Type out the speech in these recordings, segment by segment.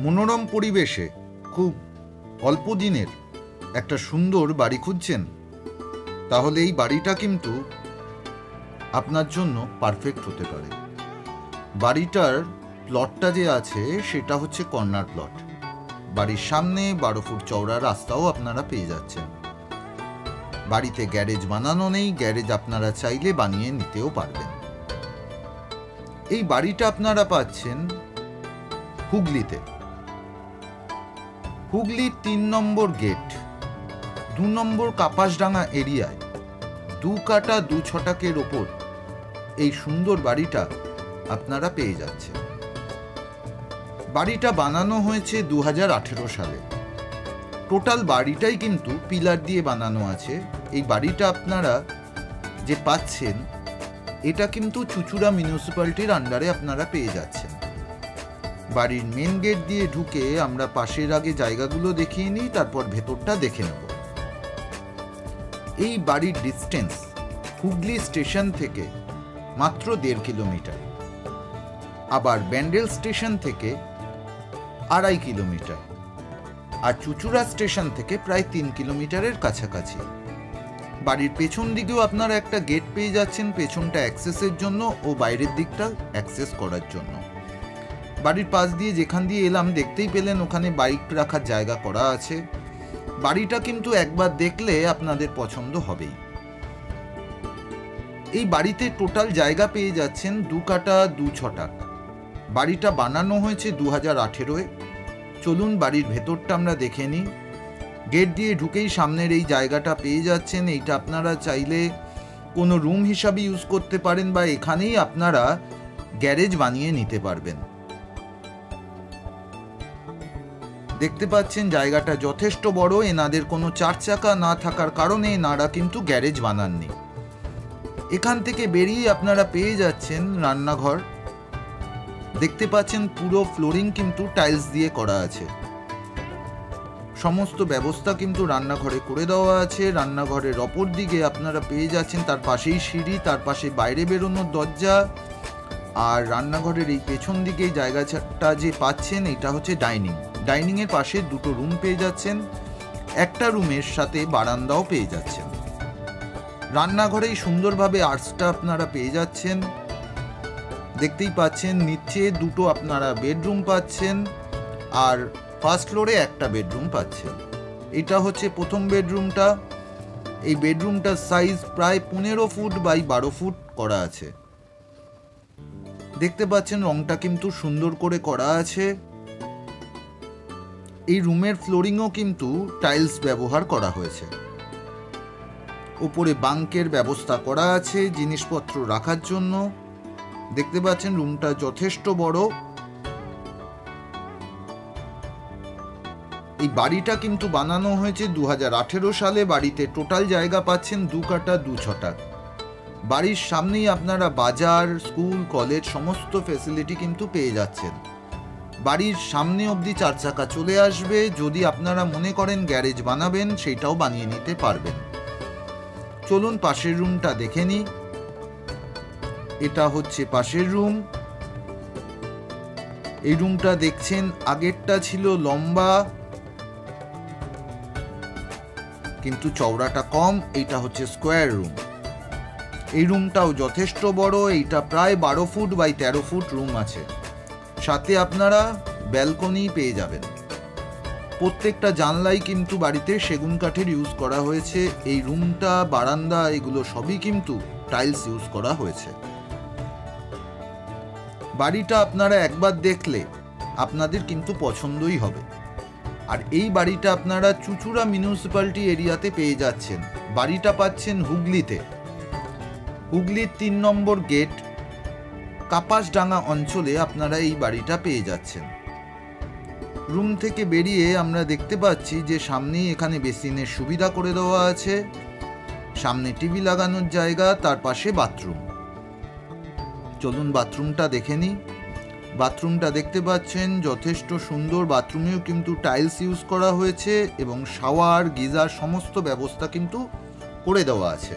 মনোরম পরিবেশে খুব অল্প দিনের একটা সুন্দর বাড়ি খুঁজছেন, তাহলে এই বাড়িটা কিন্তু আপনার জন্য পারফেক্ট হতে পারে। বাড়িটার প্লটটা যে আছে সেটা হচ্ছে কর্নার প্লট। বাড়ির সামনে 12 ফুট চওড়া রাস্তাও আপনারা পেয়ে যাচ্ছেন। বাড়িতে গ্যারেজ বানানো নেই, গ্যারেজ আপনারা চাইলে বানিয়ে নিতেও পারবেন। এই বাড়িটা আপনারা পাচ্ছেন হুগলিতে। হুগলি 3 নম্বর গেট, 2 নম্বর কাপাসডাঙ্গা এরিয়ায় 2 কাটা 2 ছটাকের ওপর এই সুন্দর বাড়িটা আপনারা পেয়ে যাচ্ছেন। বাড়িটা বানানো হয়েছে 2018 সালে। টোটাল বাড়িটাই কিন্তু পিলার দিয়ে বানানো আছে। এই বাড়িটা আপনারা যে পাচ্ছেন এটা কিন্তু চুঁচুড়া মিউনিসিপ্যালিটির আন্ডারে আপনারা পেয়ে যাচ্ছেন। বাড়ির মেন গেট দিয়ে ঢুকে আমরা পাশের আগে জায়গাগুলো দেখিয়ে নিই, তারপর ভেতরটা দেখে নেব। এই বাড়ির ডিস্টেন্স হুগলি স্টেশন থেকে মাত্র 1.5 কিলোমিটার, আবার ব্যান্ডেল স্টেশন থেকে 2.5 কিলোমিটার, আর চুঁচুড়া স্টেশন থেকে প্রায় 3 কিলোমিটারের কাছাকাছি। বাড়ির পেছন দিকেও আপনারা একটা গেট পেয়ে যাচ্ছেন, পেছনটা অ্যাক্সেসের জন্য ও বাইরের দিকটা অ্যাক্সেস করার জন্য। বাড়ির পাশ দিয়ে যেখান দিয়ে এলাম দেখতেই পেলেন ওখানে বাইক রাখার জায়গা করা আছে। বাড়িটা কিন্তু একবার দেখলে আপনাদের পছন্দ হবেই। এই বাড়িতে টোটাল জায়গা পেয়ে যাচ্ছেন 2 কাটা 2 ছটাক। বাড়িটা বানানো হয়েছে 2018-এ। চলুন বাড়ির ভেতরটা আমরা দেখে নিই। গেট দিয়ে ঢুকেই সামনের এই জায়গাটা পেয়ে যাচ্ছেন। এইটা আপনারা চাইলে কোনো রুম হিসাবে ইউজ করতে পারেন বা এখানেই আপনারা গ্যারেজ বানিয়ে নিতে পারবেন। দেখতে পাচ্ছেন জায়গাটা যথেষ্ট বড়। এনাদের কোনো 4 চাকা না থাকার কারণে এনারা কিন্তু গ্যারেজ বানাননি। এখান থেকে বেরিয়ে আপনারা পেয়ে যাচ্ছেন রান্নাঘর। দেখতে পাচ্ছেন পুরো ফ্লোরিং কিন্তু টাইলস দিয়ে করা আছে। সমস্ত ব্যবস্থা কিন্তু রান্নাঘরে করে দেওয়া আছে। রান্নাঘরের অপর দিকে আপনারা পেয়ে যাচ্ছেন তার পাশেই সিঁড়ি, তার পাশে বাইরে বেরোনোর দরজা, আর রান্নাঘরের এই পেছন দিকে জায়গাটা যে পাচ্ছেন এটা হচ্ছে ডাইনিং। ডাইনিংয়ের পাশে 2টো রুম পেয়ে যাচ্ছেন, একটা রুমের সাথে বারান্দাও পেয়ে যাচ্ছেন। রান্নাঘরেই সুন্দরভাবে আর্চটা আপনারা পেয়ে যাচ্ছেন। দেখতেই পাচ্ছেন নিচে 2টো আপনারা বেডরুম পাচ্ছেন, আর ফার্স্ট ফ্লোরে একটা বেডরুম পাচ্ছেন। এটা হচ্ছে প্রথম বেডরুমটা। এই বেডরুমটার সাইজ প্রায় 15 ফুট বাই 12 ফুট করা আছে। দেখতে পাচ্ছেন রংটা কিন্তু সুন্দর করে করা আছে। এই রুমের ফ্লোরিংও কিন্তু টাইলস ব্যবহার করা হয়েছে। উপরে বাঙ্কের ব্যবস্থা করা আছে জিনিসপত্র রাখার জন্য। দেখতে পাচ্ছেন রুমটা যথেষ্ট বড়। এই বাড়িটা কিন্তু বানানো হয়েছে 2018 সালে। বাড়িতে টোটাল জায়গা পাচ্ছেন 2 কাটা 2 ছটাক। বাড়ির সামনেই আপনারা বাজার, স্কুল, কলেজ সমস্ত ফ্যাসিলিটি কিন্তু পেয়ে যাচ্ছেন। বাড়ির সামনে অবধি 4 চাকা চলে আসবে। যদি আপনারা মনে করেন গ্যারেজ বানাবেন সেইটাও বানিয়ে নিতে পারবেন। চলুন পাশের রুমটা দেখে নিই। এটা হচ্ছে পাশের রুম। এই রুমটা দেখছেন আগেরটা ছিল লম্বা কিন্তু চওড়াটা কম। এইটা হচ্ছে স্কোয়ার রুম। এই রুমটাও যথেষ্ট বড়। এইটা প্রায় 12 ফুট বাই 13 ফুট রুম আছে। সাথে আপনারা ব্যালকনি পেয়ে যাবেন। প্রত্যেকটা জানলাই কিন্তু বাড়িতে সেগুন কাঠের ইউজ করা হয়েছে। এই রুমটা, বারান্দা এগুলো সবই কিন্তু টাইলস ইউজ করা হয়েছে। বাড়িটা আপনারা একবার দেখলে আপনাদের কিন্তু পছন্দই হবে। আর এই বাড়িটা আপনারা চুঁচুড়া মিউনিসিপ্যালিটি এরিয়াতে পেয়ে যাচ্ছেন। বাড়িটা পাচ্ছেন হুগলিতে। হুগলির 3 নম্বর গেট কাপাসডাঙ্গা অঞ্চলে আপনারা এই বাড়িটা পেয়ে যাচ্ছেন। রুম থেকে বেরিয়ে আমরা দেখতে পাচ্ছি যে সামনেই এখানে বেসিনের সুবিধা করে দেওয়া আছে। সামনে টিভি লাগানোর জায়গা, তার পাশে বাথরুম। চলুন বাথরুমটা দেখে নিই। বাথরুমটা দেখতে পাচ্ছেন যথেষ্ট সুন্দর। বাথরুমেও কিন্তু টাইলস ইউজ করা হয়েছে এবং শাওয়ার, গিজার সমস্ত ব্যবস্থা কিন্তু করে দেওয়া আছে।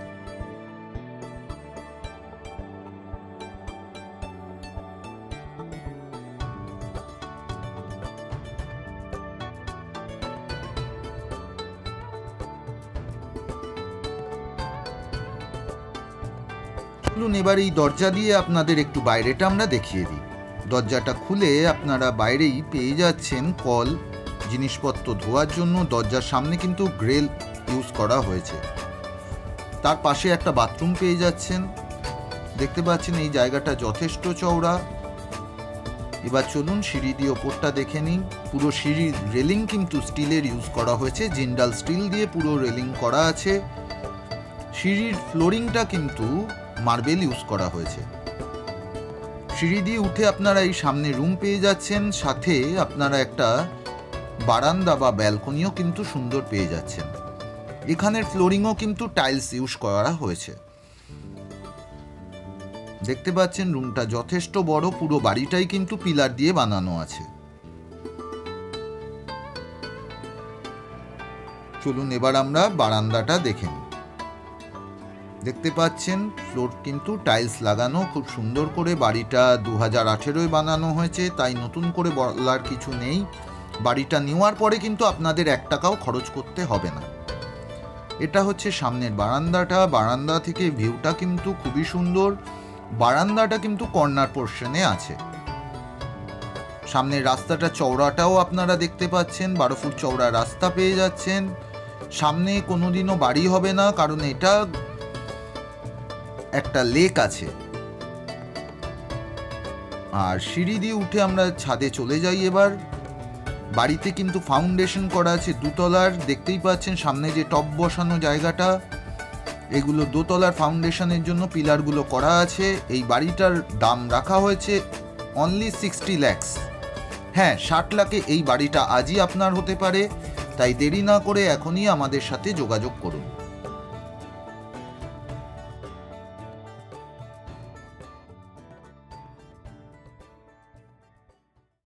চলুন এবার এই দরজা দিয়ে আপনাদের একটু বাইরেটা আমরা দেখিয়ে দিই। দরজাটা খুলে আপনারা বাইরেই পেয়ে যাচ্ছেন কল, জিনিসপত্র ধোয়ার জন্য। দরজার সামনে কিন্তু গ্রিল ইউজ করা হয়েছে। তার পাশে একটা বাথরুম পেয়ে যাচ্ছেন। দেখতে পাচ্ছেন এই জায়গাটা যথেষ্ট চওড়া। এবার চলুন সিঁড়ি দিয়ে ওপরটা দেখে নিন। পুরো সিঁড়ির রেলিং কিন্তু স্টিলের ইউজ করা হয়েছে, জিন্দাল স্টিল দিয়ে পুরো রেলিং করা আছে। সিঁড়ির ফ্লোরিংটা কিন্তু মার্বেল ইউজ করা হয়েছে। সিঁড়ি দিয়ে উঠে আপনারা এই সামনে রুম পেয়ে যাচ্ছেন, সাথে আপনারা একটা বারান্দা বা ব্যালকনিও কিন্তু সুন্দর পেয়ে যাচ্ছেন। এখানের ফ্লোরিংও কিন্তু টাইলস ইউজ করা হয়েছে। দেখতে পাচ্ছেন রুমটা যথেষ্ট বড়, পুরো বাড়িটাই কিন্তু পিলার দিয়ে বানানো আছে। চলুন এবার আমরা বারান্দাটা দেখে নিই। দেখতে পাচ্ছেন ফ্লোর কিন্তু টাইলস লাগানো, খুব সুন্দর করে। বাড়িটা 2018-য় বানানো হয়েছে, তাই নতুন করে বলার কিছু নেই। বাড়িটা নেওয়ার পরে কিন্তু আপনাদের 1 টাকাও খরচ করতে হবে না। এটা হচ্ছে সামনের বারান্দাটা। বারান্দা থেকে ভিউটা কিন্তু খুবই সুন্দর। বারান্দাটা কিন্তু কর্নার পোর্শনে আছে। সামনের রাস্তাটা চওড়াটাও আপনারা দেখতে পাচ্ছেন, 12 ফুট চওড়া রাস্তা পেয়ে যাচ্ছেন। সামনে কোনোদিনও বাড়ি হবে না, কারণ এটা একটা লেক আছে। আর সিঁড়ি দিয়ে উঠে আমরা ছাদে চলে যাই। এবার বাড়িতে কিন্তু ফাউন্ডেশন করা আছে 2 তলার। দেখতেই পাচ্ছেন সামনে যে টব বসানো জায়গাটা, এগুলো 2 তলার ফাউন্ডেশনের জন্য পিলারগুলো করা আছে। এই বাড়িটার দাম রাখা হয়েছে অনলি 60 লাখ। হ্যাঁ, 60 লাখে এই বাড়িটা আজই আপনার হতে পারে। তাই দেরি না করে এখনই আমাদের সাথে যোগাযোগ করুন।